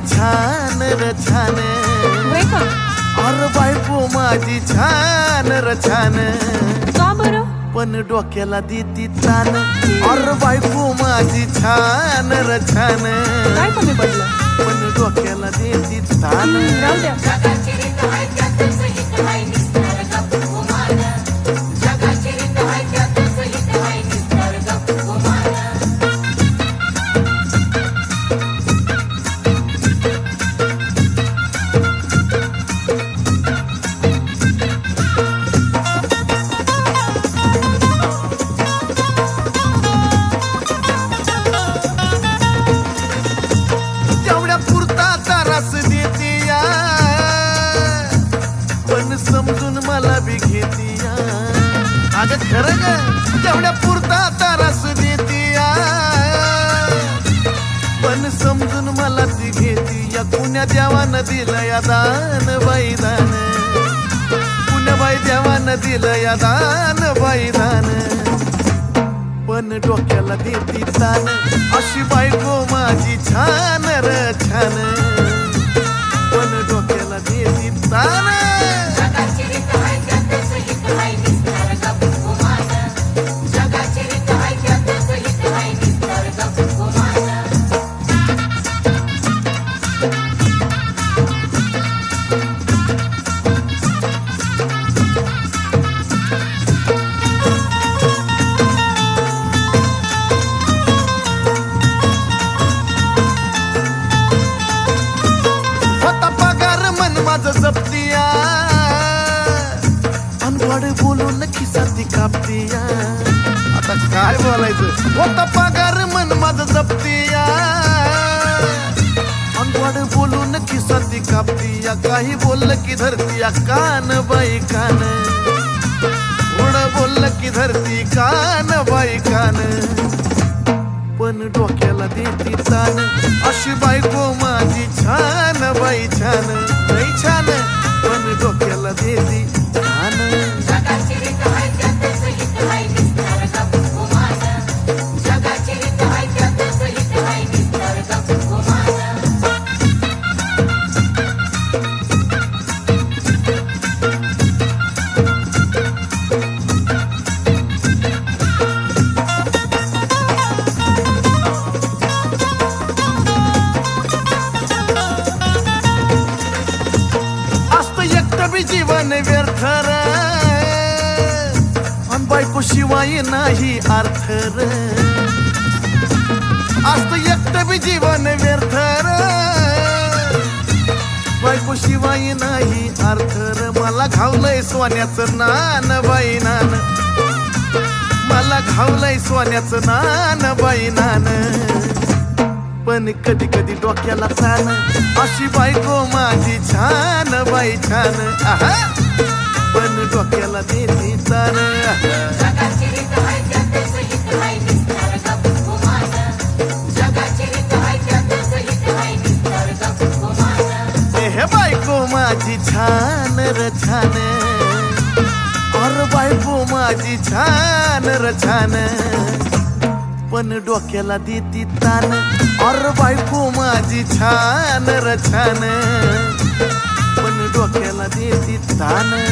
छान र छान, अरे बायको माझी छान र छान, का बरं? पण डोक्याला देती तान. अरे बायको माझी छान र छान, काय कमी पडलं? पण डोक्याला देती तान. राहू द्या. तेवढ्या पुरता तारास देती या, पण समजून मला बी घेती या. अगं खरं ग, तेवढ्या पुरता तारास देती या, पण समजून मला ती घेती या. पुण्या देवानं दिलं या दान बाई दान, पुण्या बाई देवानं दिलं या दान बाई दान, पण डोक्याला देती तान. अशी बायको माझी छान र छान, पण डोक्याला देती तान. माझं जपतिया, अनवड बोलून खिसा ती कापतिया. आता काय बोलायचं, होता पगार मन माझं जपतिया, अनवड बोलून खिसा ती कापतिया. काही बोललं की धरतीया कान बाई कान, थोडं बोललं की धरती कान बाई कान, पण डोक्याला देती तान. अशी बायको माझी छान बाई छान, लई छान, पण डोक्याला देती तान. जीवन व्यर्थ र, अन बायको शिवाय नाही अर्थ र. असत एकटं बी जीवन व्यर्थ र, बायको शिवाय नाही अर्थ र. मला घावलंय सोन्याचं नान बाई नान, मला घावलंय सोन्याचं नान बाई नान, पण कधी कधी डोक्याला तान. अशी बायको माझी छान बाई छान, आहा, पण डोक्याला देती तान. हे बायको माझी छान र छान, अरे बायको माझी छान र छान, पण डोक्याला देती तान. अरे बायको माझी छान र छान, पण डोक्याला देती तान.